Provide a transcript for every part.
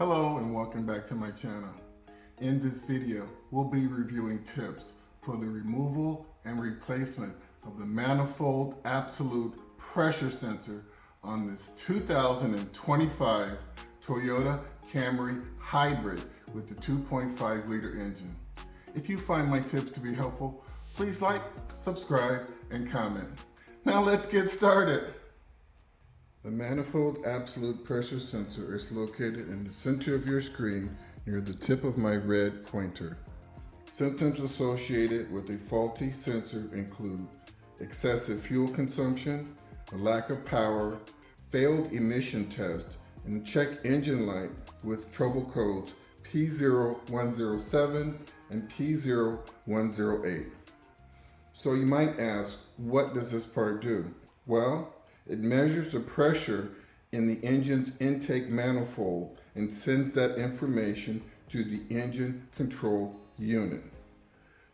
Hello and welcome back to my channel. In this video, we'll be reviewing tips for the removal and replacement of the manifold absolute pressure sensor on this 2025 Toyota Camry Hybrid with the 2.5 liter engine. If you find my tips to be helpful, please like, subscribe, and comment. Now let's get started. The manifold absolute pressure sensor is located in the center of your screen near the tip of my red pointer. Symptoms associated with a faulty sensor include excessive fuel consumption, a lack of power, failed emission test, and check engine light with trouble codes P0107 and P0108. So you might ask, what does this part do? Well, it measures the pressure in the engine's intake manifold and sends that information to the engine control unit.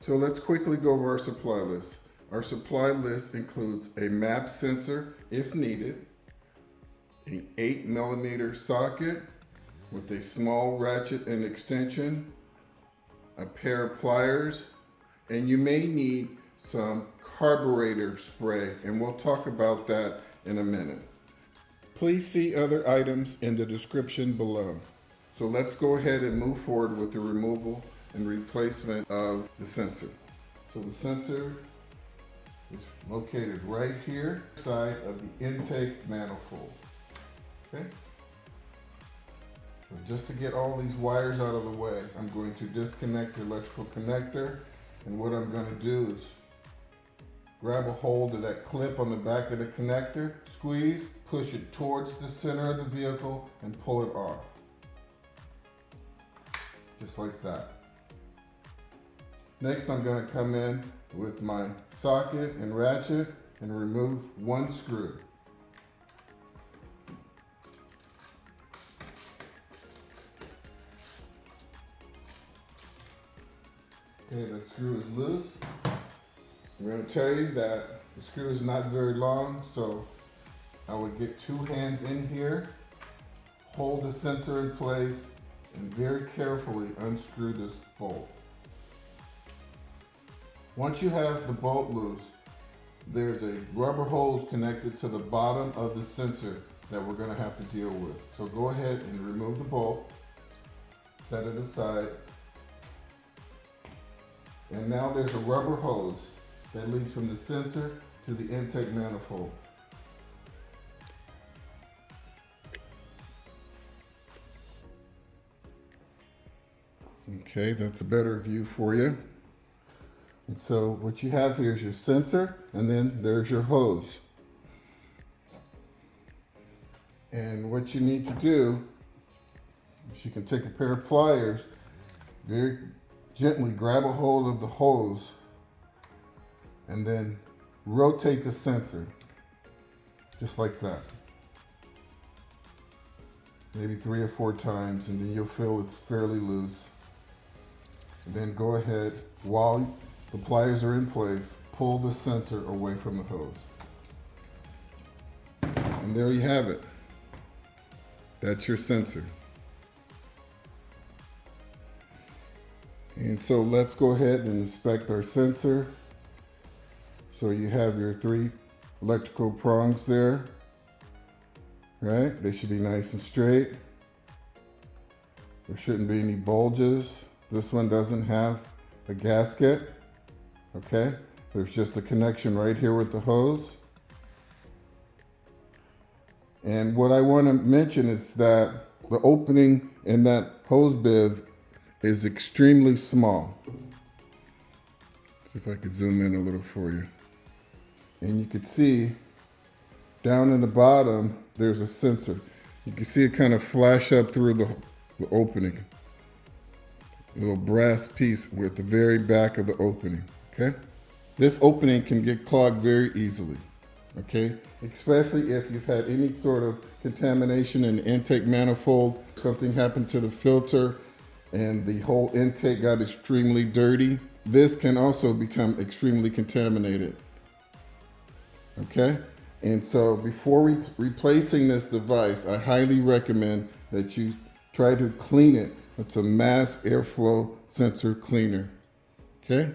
So let's quickly go over our supply list. Our supply list includes a map sensor if needed, an 8mm socket with a small ratchet and extension, a pair of pliers, and you may need some carburetor spray, and we'll talk about that in a minute. Please see other items in the description below. So let's go ahead and move forward with the removal and replacement of the sensor. So the sensor is located right here, side of the intake manifold. Okay? So just to get all these wires out of the way, I'm going to disconnect the electrical connector, and what I'm going to do is grab a hold of that clip on the back of the connector, squeeze, push it towards the center of the vehicle, and pull it off. Just like that. Next, I'm going to come in with my socket and ratchet and remove one screw. Okay, that screw is loose. I'm going to tell you that the screw is not very long, so I would get two hands in here, hold the sensor in place, and very carefully unscrew this bolt. Once you have the bolt loose, there's a rubber hose connected to the bottom of the sensor that we're going to have to deal with. So go ahead and remove the bolt, set it aside, and now there's a rubber hose that leads from the sensor to the intake manifold. Okay, that's a better view for you. And so what you have here is your sensor, and then there's your hose. And what you need to do is you can take a pair of pliers, very gently grab a hold of the hose, and then rotate the sensor, just like that. Maybe 3 or 4 times, and then you'll feel it's fairly loose. And then go ahead, while the pliers are in place, pull the sensor away from the hose. And there you have it. That's your sensor. And so let's go ahead and inspect our sensor. So you have your 3 electrical prongs there, right? They should be nice and straight. There shouldn't be any bulges. This one doesn't have a gasket, okay? There's just a connection right here with the hose. And what I want to mention is that the opening in that hose bib is extremely small. See if I could zoom in a little for you. And you can see down in the bottom, there's a sensor. You can see it kind of flash up through the opening. A little brass piece with the very back of the opening, okay? This opening can get clogged very easily, okay? Especially if you've had any sort of contamination in the intake manifold, something happened to the filter and the whole intake got extremely dirty. This can also become extremely contaminated. Okay, and so before replacing this device, I highly recommend that you try to clean it. It's a mass airflow sensor cleaner. Okay?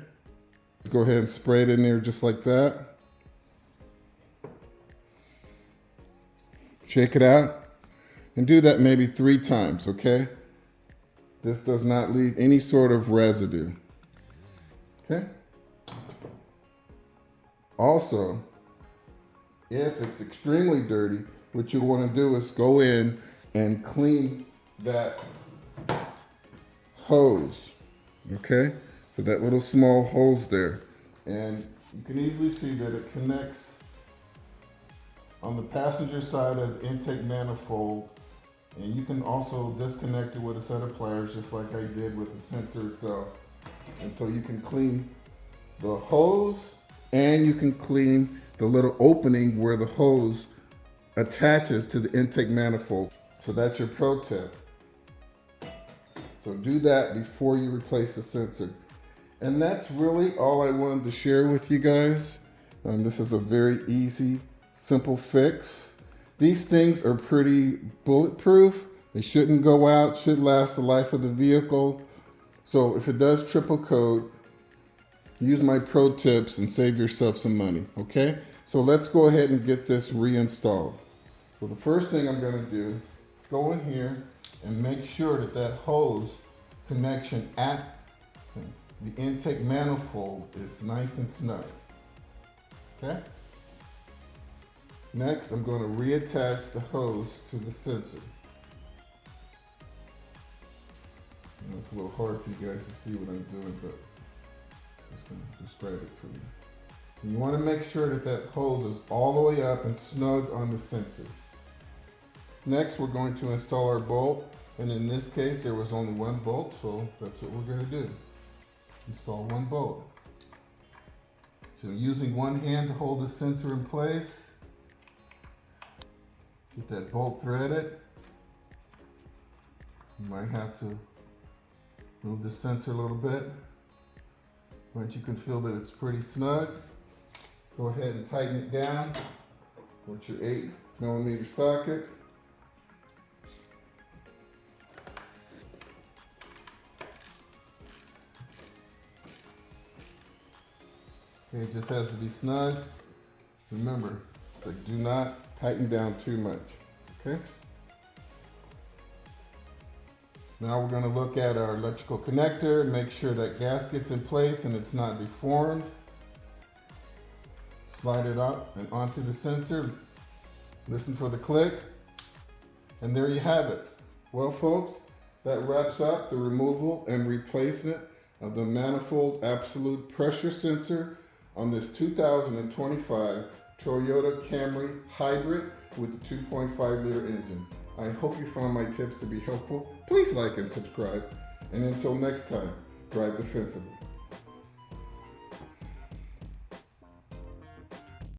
Go ahead and spray it in there just like that. Shake it out and do that maybe 3 times, okay? This does not leave any sort of residue. Okay? Also, if it's extremely dirty, what you want to do is go in and clean that hose, okay? So that little small hose there. And you can easily see that it connects on the passenger side of the intake manifold. And you can also disconnect it with a set of pliers, just like I did with the sensor itself. And so you can clean the hose and you can clean the little opening where the hose attaches to the intake manifold. So that's your pro tip. So do that before you replace the sensor. And that's really all I wanted to share with you guys. This is a very easy, simple fix. These things are pretty bulletproof. They shouldn't go out, should last the life of the vehicle. So if it does triple code, use my pro tips and save yourself some money, okay? So let's go ahead and get this reinstalled. So the first thing I'm gonna do is go in here and make sure that that hose connection at the intake manifold is nice and snug, okay? Next, I'm going to reattach the hose to the sensor. It's a little hard for you guys to see what I'm doing, but I'm just going to describe it to you. And you want to make sure that that hose is all the way up and snug on the sensor. Next, we're going to install our bolt, and in this case, there was only 1 bolt, so that's what we're going to do. Install 1 bolt. So using one hand to hold the sensor in place. Get that bolt threaded. You might have to move the sensor a little bit. Once you can feel that it's pretty snug, go ahead and tighten it down with your 8mm socket. Okay, it just has to be snug. Remember, it's like do not tighten down too much, okay? Now we're going to look at our electrical connector and make sure that gasket's in place and it's not deformed. Slide it up and onto the sensor. Listen for the click. And there you have it. Well, folks, that wraps up the removal and replacement of the manifold absolute pressure sensor on this 2025 Toyota Camry Hybrid with the 2.5 liter engine. I hope you found my tips to be helpful. Please like and subscribe. And until next time, drive defensively.